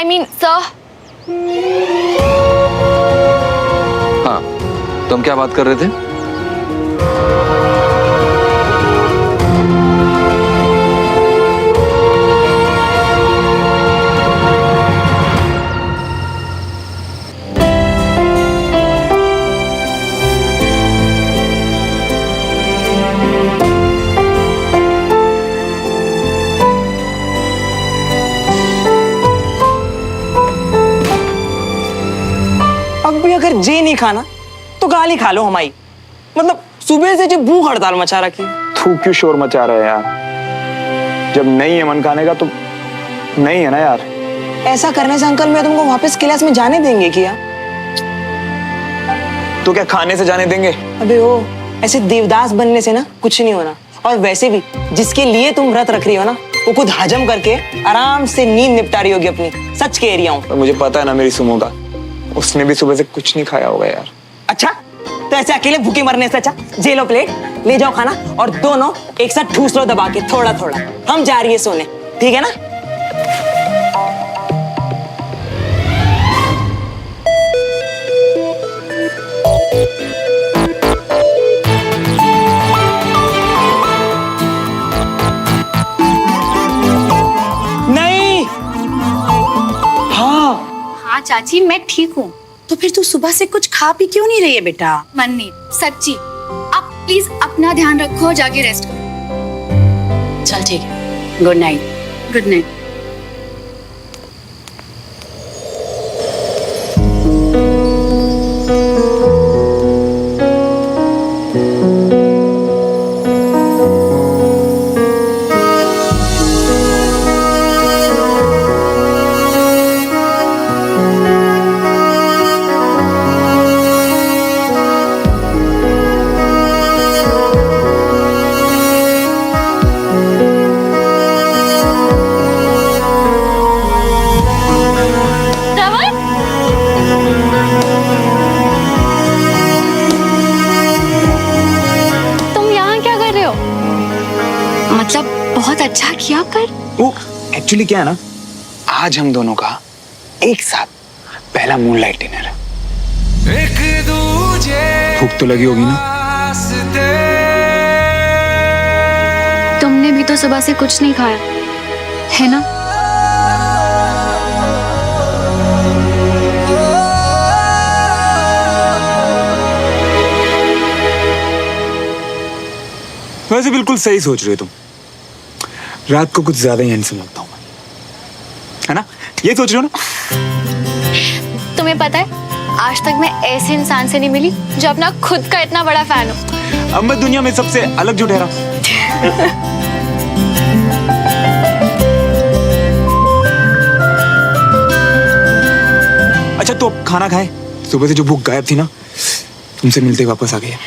I mean, sir. हाँ, तो हम क्या बात कर रहे थे? अब भी अगर जे नहीं खाना तो गाली खा लो हमारी। मतलब सुबह से जो भूख हड़ताल मचा रखी। तू क्यों शोर मचा रहा है यार? जब नहीं है मन खाने का तो नहीं है ना यार। ऐसा करने से अंकल मैं तुमको वापस क्लास में जाने देंगे क्या? तो क्या खाने से जाने देंगे? अबे ओ, ऐसे देवदास बनने से ना कुछ नहीं होना। और वैसे भी जिसके लिए तुम व्रत रख रही हो ना, वो खुद हजम करके आराम से नींद निपटा रही होगी अपनी। सच कह रही हूँ। मुझे पता है ना मेरी सुमो का, उसने भी सुबह से कुछ नहीं खाया होगा यार। अच्छा, तो ऐसे अकेले भूखे मरने से अच्छा जे लो प्लेट, ले जाओ खाना और दोनों एक साथ ठूस लो दबा के थोड़ा थोड़ा। हम जा रही है सोने, ठीक है ना? नहीं। हाँ हाँ चाची, मैं ठीक हूँ। तो फिर तू सुबह से कुछ खा पी क्यों नहीं रही है बेटा? मन नहीं, सच्ची। आप प्लीज अपना ध्यान रखो और जाके रेस्ट करो। चल ठीक है, गुड नाइट। Good night. मतलब बहुत अच्छा किया पर वो एक्चुअली क्या है ना, आज हम दोनों का एक साथ पहला मूनलाइट डिनर है। भूख तो लगी होगी ना? तुमने भी तो सुबह से कुछ नहीं खाया है ना? वैसे बिल्कुल सही सोच रहे हो तुम। रात को कुछ ज्यादा ही हैंडसम लगता हूँ, है ना? ये सोच रहे हो ना? तुम्हें पता है, आज तक मैं ऐसे इंसान से नहीं मिली जो अपना खुद का इतना बड़ा फैन हो। अब मैं दुनिया में सबसे अलग जो ठहरा। अच्छा तो अब खाना खाए? सुबह से जो भूख गायब थी ना, तुमसे मिलते वापस आ गई है।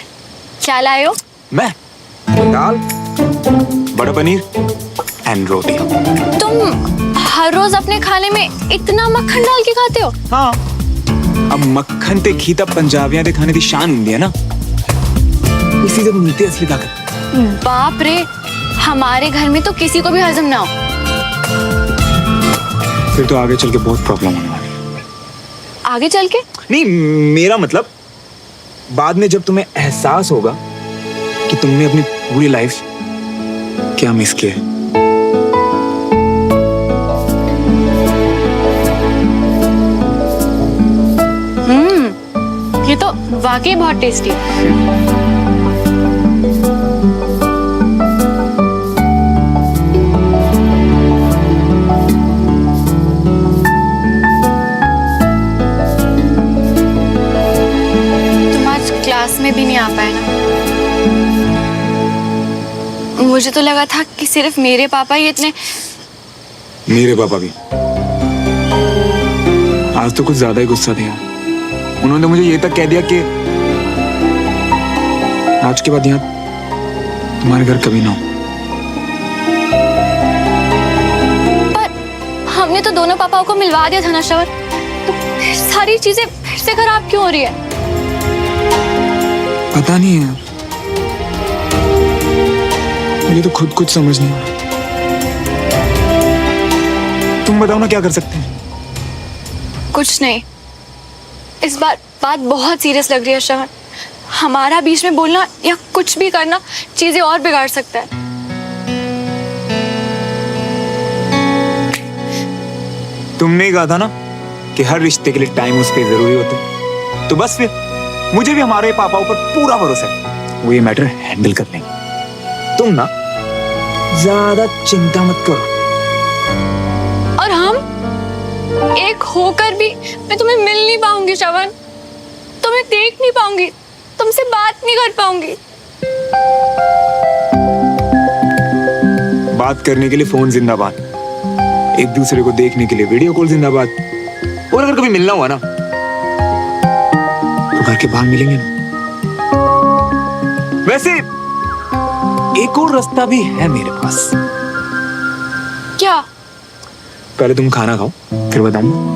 क्या लाए हो? मैं दाल, बटर पनीर एंड रोटी। तुम हर रोज अपने खाने में इतना मक्खन डाल के खाते हो? हाँ, अब मक्खन ते घी ता पंजाबियां दे खाने दी शान हुंदी है ना। इसी जब मिलती है असली ताकत। बाप रे, हमारे घर में तो किसी को भी हजम ना हो। फिर तो आगे चल के बहुत प्रॉब्लम होने वाली है। आगे चल के? नहीं, मेरा मतलब बाद में जब तुम्हें एहसास होगा कि तुमने अपनी पूरी लाइफ क्या मिस किया है। ये तो वाकई बहुत टेस्टी है। तुम आज क्लास में भी नहीं आ पाए ना? मुझे तो लगा था कि सिर्फ मेरे पापा ही इतने। मेरे पापा भी आज तो कुछ ज्यादा ही गुस्सा दिया। उन्होंने मुझे ये तक कह दिया कि आज के बाद यहाँ तुम्हारे घर कभी ना हो। पर हमने तो दोनों पापाओं को मिलवा दिया था ना श्रवण, तो फिर सारी चीजें फिर से खराब क्यों हो रही है? पता नहीं है, मुझे तो खुद कुछ समझ नहीं आ रहा। तुम बताओ ना क्या कर सकते हैं? कुछ नहीं, इस बार बात बहुत सीरियस लग रही है श्रवण। हमारा बीच में बोलना या कुछ भी करना चीजें और बिगाड़ सकता है। तुमने ही कहा था ना कि हर रिश्ते के लिए टाइम उस पे जरूरी होता है, तो बस फिर मुझे भी हमारे पापा ऊपर पूरा भरोसा है, वो ये मैटर हैंडल कर लेंगे। तुम ना ज्यादा चिंता मत करो। और हम एक होकर भी मैं तुम्हें मिल नहीं पाऊंगी श्रवण, तुम्हें देख नहीं पाऊंगी, तुमसे बात नहीं कर पाऊंगी। बात करने के लिए फोन जिंदाबाद, एक दूसरे को देखने के लिए वीडियो कॉल जिंदाबाद, और अगर कभी मिलना हुआ ना तो घर के बाहर मिलेंगे ना। वैसे एक और रास्ता भी है मेरे पास। क्या? पहले तुम खाना खाओ फिर बताऊंगा।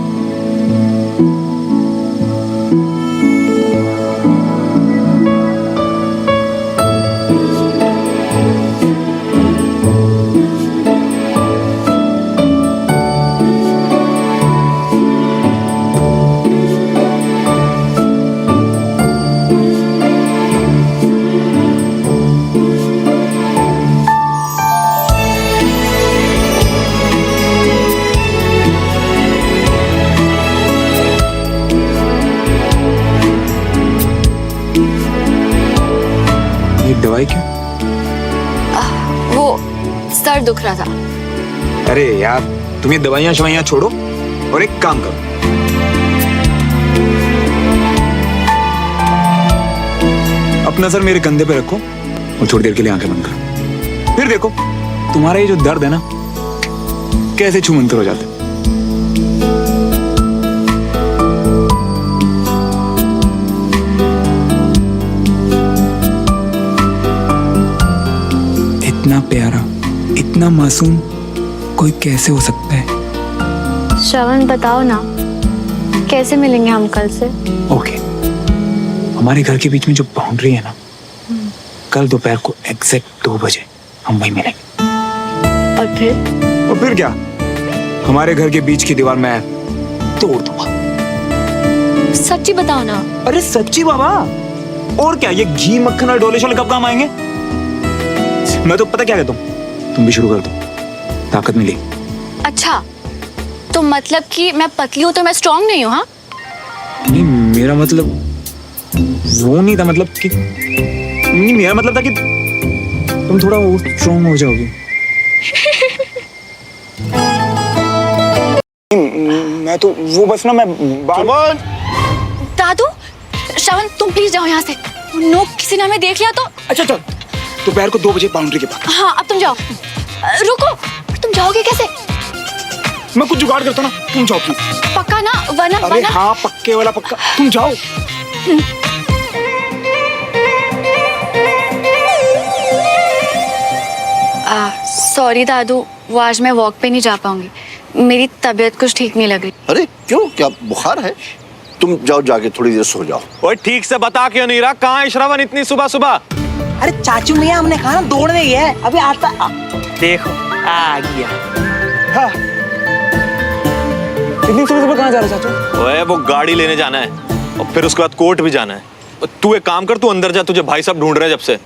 दवाई क्यों? वो सर दुख रहा था। अरे यार, तुम ये दवाइयां शवाइयां छोड़ो और एक काम करो, अपना सर मेरे कंधे पे रखो और थोड़ी देर के लिए आंखें बंद करो। फिर देखो तुम्हारा ये जो दर्द है ना कैसे छूमंतर हो जाता है। इतना प्यारा, इतना मासूम कोई कैसे हो सकता है? श्रवण बताओ ना, कैसे मिलेंगे हम कल से? ओके, हमारे घर के बीच में जो बाउंड्री है ना, कल दोपहर को एग्जैक्ट 2 बजे हम वहीं मिलेंगे। और फिर क्या, हमारे घर के बीच की दीवार मैं तोड़ दूंगा। सच्ची बताओ ना। अरे सच्ची बाबा, और क्या, ये घी मक्खन और डोले शोले कब काम आएंगे? मैं तो पता क्या कहता हूँ, तुम भी शुरू कर दो, ताकत मिली। अच्छा, तो मतलब कि मैं पतली हूँ तो मैं स्ट्रांग नहीं हूँ? हाँ, नहीं मेरा मतलब वो नहीं था, मतलब कि नहीं, मेरा मतलब था कि तुम थोड़ा स्ट्रांग हो जाओगी। मैं तो वो बस ना, मैं दादू, श्रवण तुम प्लीज जाओ यहाँ से, नो किसी ने हमें देख लिया तो। अच्छा चल, दोपहर को 2 बजे बाउंड्री के पास। हाँ अब तुम जाओ। रुको, तुम जाओगे कैसे? मैं कुछ जुगाड़ करता ना, तुम जाओ प्लीज। पक्का ना? वरना अरे हाँ, पक्के वाला पक्का, तुम जाओ। सॉरी दादू, वो आज मैं वॉक पे नहीं जा पाऊंगी, मेरी तबीयत कुछ ठीक नहीं लग रही। अरे क्यों, क्या बुखार है? तुम जाओ, जाके थोड़ी देर सो जाओ। ओए ठीक से बता क्यों नहीं रहा, कहाँ है श्रवण इतनी सुबह सुबह? अरे चाचू मियाँ, हमने कहा ना दौड़ने गया है, अभी आता। देखो आ गया। हाँ, इतनी सुबह सुबह कहाँ जा रहे चाचू? ओए वो गाड़ी लेने जाना है और फिर उसके बाद कोर्ट भी जाना है। तू एक काम कर, तू अंदर जा, तुझे भाई साहब ढूंढ रहे हैं जब से।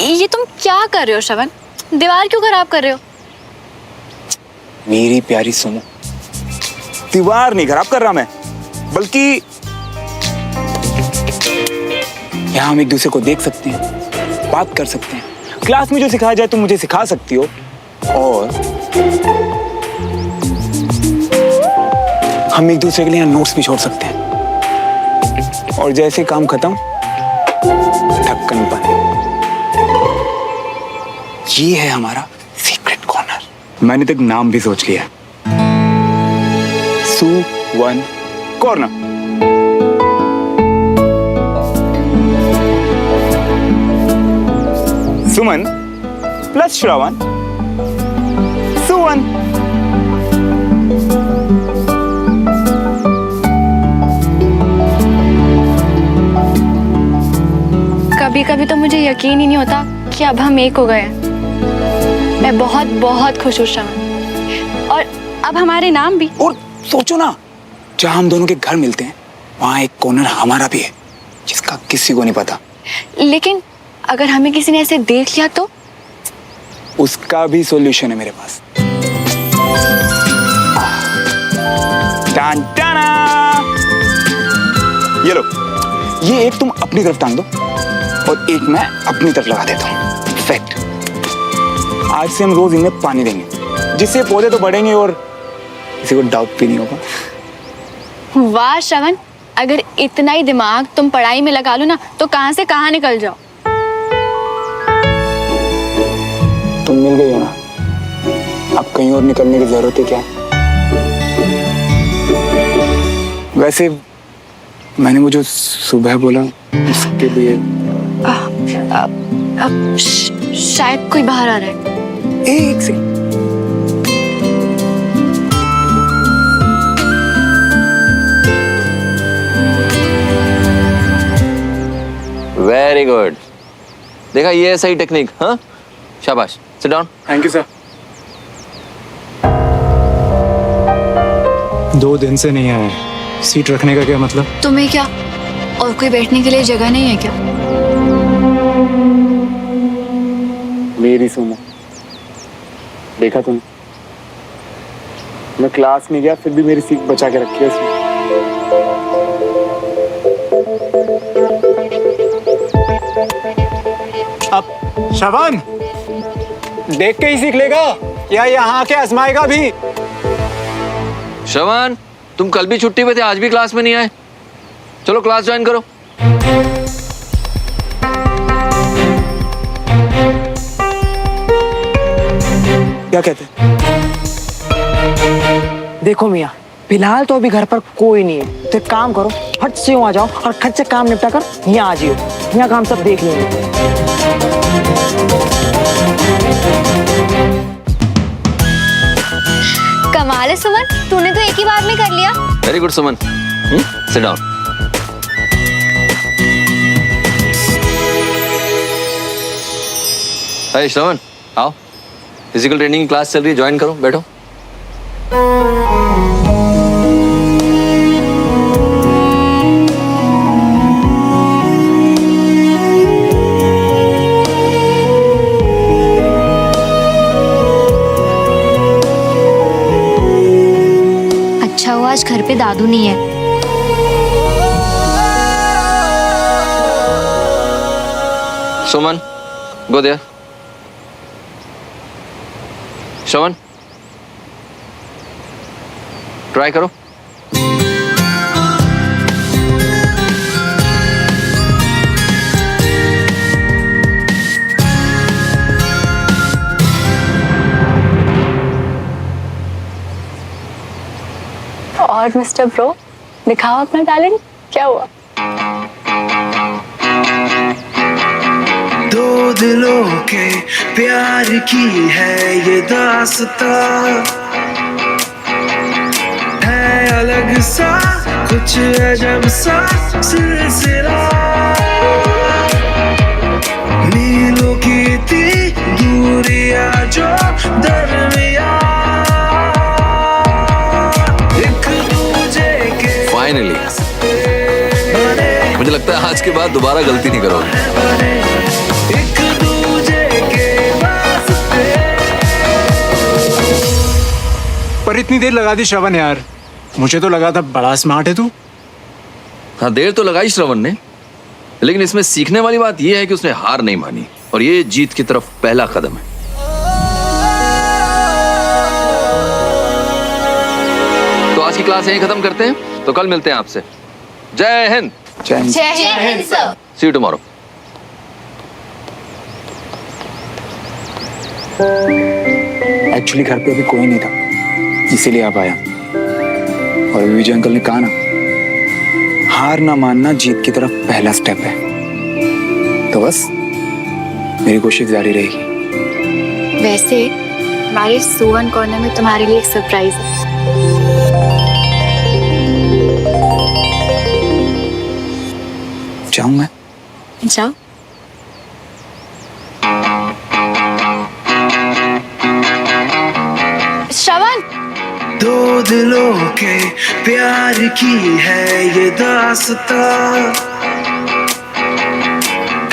ये तुम क्या कर रहे हो श्रवण? दीवार क्यों खराब कर रहे हो? मेरी प्यारी सुनो, दीवार नहीं खराब कर रहा मैं, बल्कि यहाँ हम एक दूसरे को देख सकते हैं, बात कर सकते हैं। क्लास में जो सिखाया जाए तुम मुझे सिखा सकती हो, और हम एक दूसरे के लिए यहाँ नोट्स भी छोड़ सकते हैं। और जैसे काम खत्म, ढक्कन बंद। ये है हमारा सीक्रेट कॉर्नर। मैंने तक नाम भी सोच लिया, सु-वन कॉर्नर। सुमन प्लस श्रवण, सु-वन। कभी तो मुझे यकीन ही नहीं होता कि अब हम एक हो गए हैं। मैं बहुत बहुत खुश हूँ श्रवण, और अब हमारे नाम भी। और सोचो ना, जहाँ हम दोनों के घर मिलते हैं वहाँ एक कॉर्नर हमारा भी है जिसका किसी को नहीं पता। लेकिन अगर हमें किसी ने ऐसे देख लिया तो? उसका भी सॉल्यूशन है मेरे पास। टान टाना। ये लो, ये एक तुम अपनी तरफ टांग दो और एक मैं अपनी तरफ लगा देता हूँ। परफेक्ट। आज से हम रोज इनमें पानी देंगे जिससे पौधे तो बढ़ेंगे और किसी को डाउट भी नहीं होगा। वाह श्रवण, अगर इतना ही दिमाग तुम पढ़ाई में लगा लो ना तो कहाँ से कहाँ निकल जाओ। तुम मिल गई हो ना, अब कहीं और निकलने की जरूरत है क्या? वैसे मैंने वो जो सुबह बोला उसके लिए शायद कोई बाहर आ रहा है। एक से वेरी गुड। देखा, ये है सही टेक्निक। हाँ, शाबाश। Sit down. Thank you sir. 2 दिन से नहीं आया। सीट रखने का क्या मतलब? तुम्हें क्या और कोई बैठने के लिए जगह नहीं है क्या? मेरी सुनो, देखा तुमने, मैं क्लास में गया फिर भी मेरी सीट बचा के रखी है उसने। अब श्रवण देख के ही सीख लेगा या यहाँ आके आजमाएगा भी? श्रवण, तुम कल भी छुट्टी पे थे, आज भी क्लास में नहीं आए। चलो क्लास ज्वाइन करो। क्या कहते? देखो मियाँ, फिलहाल तो अभी घर पर कोई नहीं है, तो एक काम करो, फट से यूं आ जाओ और खट से काम निपटा कर यहाँ आ जाओ। यहाँ काम सब देख लेंगे। कमाल है सुमन, तूने तो एक ही बार में कर लिया। Very good Suman. Sit down. Hi Shravan, आओ। फिजिकल ट्रेनिंग की क्लास चल रही है, ज्वाइन करो, बैठो। अच्छा हुआ आज घर पे दादू नहीं है। सुमन, गो देयर। श्रवण, ट्राई करो। और मिस्टर ब्रो, दिखाओ अपना टैलेंट, क्या हुआ? दो दिलों के प्यार की है ये दास्तां, है अलग सा कुछ अजब सा सिलसिला, मीलों की थी दूरियां जो दरमियां, एक दूजे के फाइनली मुझे लगता है आज के बाद दोबारा गलती नहीं करोगे। एक दूजे के वास्ते। पर इतनी देर लगा दी श्रवण यार, मुझे तो लगा था बड़ा स्मार्ट है तू। हाँ, देर तो लगाई श्रवण ने, लेकिन इसमें सीखने वाली बात यह है कि उसने हार नहीं मानी और ये जीत की तरफ पहला कदम है। तो आज की क्लास यहीं खत्म करते हैं, तो कल मिलते हैं आपसे। जय हिंद। जय हिंद। जय Hind sir. See you tomorrow. Actually घर पे अभी कोई नहीं था, इसीलिए आप आया। और अभी विजय अंकल ने कहा ना, हार ना मानना जीत की तरफ पहला स्टेप है। तो बस मेरी कोशिश जारी रहेगी। वैसे हमारे सुवन कॉर्नर में तुम्हारे लिए एक सरप्राइज है। जाऊं मैं? जाओ। दो दिलों के प्यार की है ये दास्तां,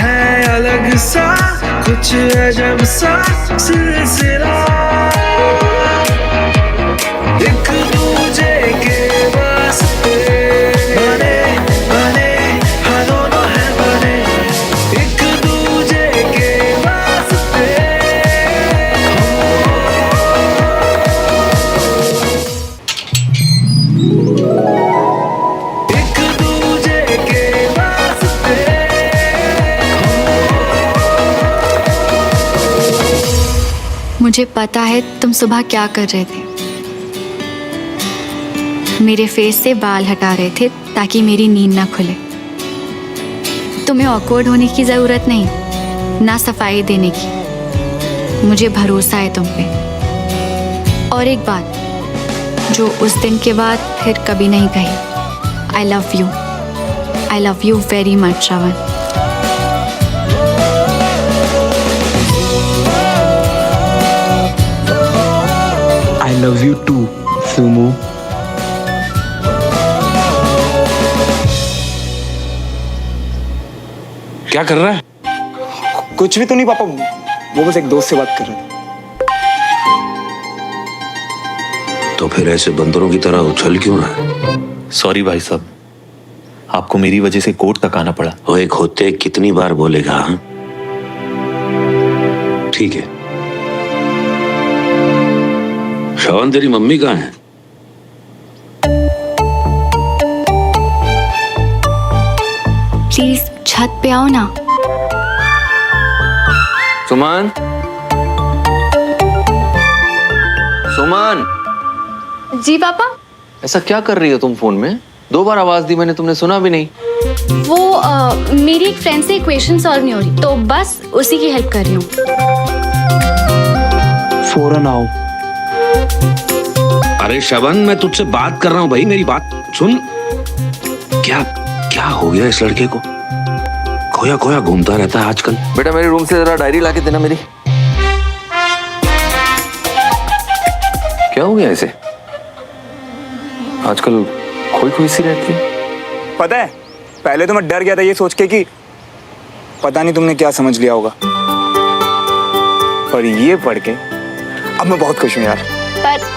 है अलग सा कुछ अजब सा सिलसिला, एक दूजे के वास्ते बने बने हाँ दोनों है बने, एक दूजे के वास्ते एक दूजे के वास्ते। मुझे पता है तुम सुबह क्या कर रहे थे। मेरे फेस से बाल हटा रहे थे ताकि मेरी नींद ना खुले। तुम्हें ऑकवर्ड होने की जरूरत नहीं, ना सफाई देने की। मुझे भरोसा है तुम पे। और एक बात जो उस दिन के बाद फिर कभी नहीं कही, I love you very much Shravan. I love you too, Sumo. क्या कर रहा है? कुछ भी तो नहीं पापा, वो बस एक दोस्त से बात कर रहे थे। तो फिर ऐसे बंदरों की तरह उछल क्यों रहा है? सॉरी भाई साहब, आपको मेरी वजह से कोर्ट तक आना पड़ा। वो एक होते कितनी बार बोलेगा? हाँ? ठीक है। श्रवण, तेरी मम्मी कहाँ है? प्लीज छत पे आओ ना। सुमन, सुमन, जी पापा। ऐसा क्या कर रही हो तुम फोन में? 2 बार आवाज दी मैंने, तुमने सुना भी नहीं। वो मेरी एक फ्रेंड से इक्वेशन सॉल्व नहीं हो रही, तो बस उसी की हेल्प कर रही हूँ। फौरन आओ। अरे श्रवण, मैं तुझसे बात कर रहा हूँ भाई, मेरी बात सुन। क्या क्या हो गया इस लड़के को? खोया खोया घूमता रहता है आजकल। बेटा मेरे रूम से जरा डायरी लाके देना मेरी। क्या हो गया इसे? आजकल खोई खोई सी रहती है। पता है, पहले तो मैं डर गया था ये सोच के कि पता नहीं तुमने क्या समझ लिया होगा, पर ये पढ़ के अब मैं बहुत खुश हूँ यार। पर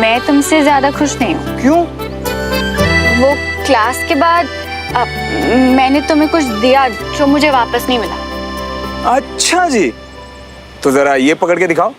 मैं तुमसे ज्यादा खुश नहीं हूँ। क्यों? वो क्लास के बाद मैंने तुम्हें कुछ दिया जो मुझे वापस नहीं मिला। अच्छा जी, तो जरा ये पकड़ के दिखाओ।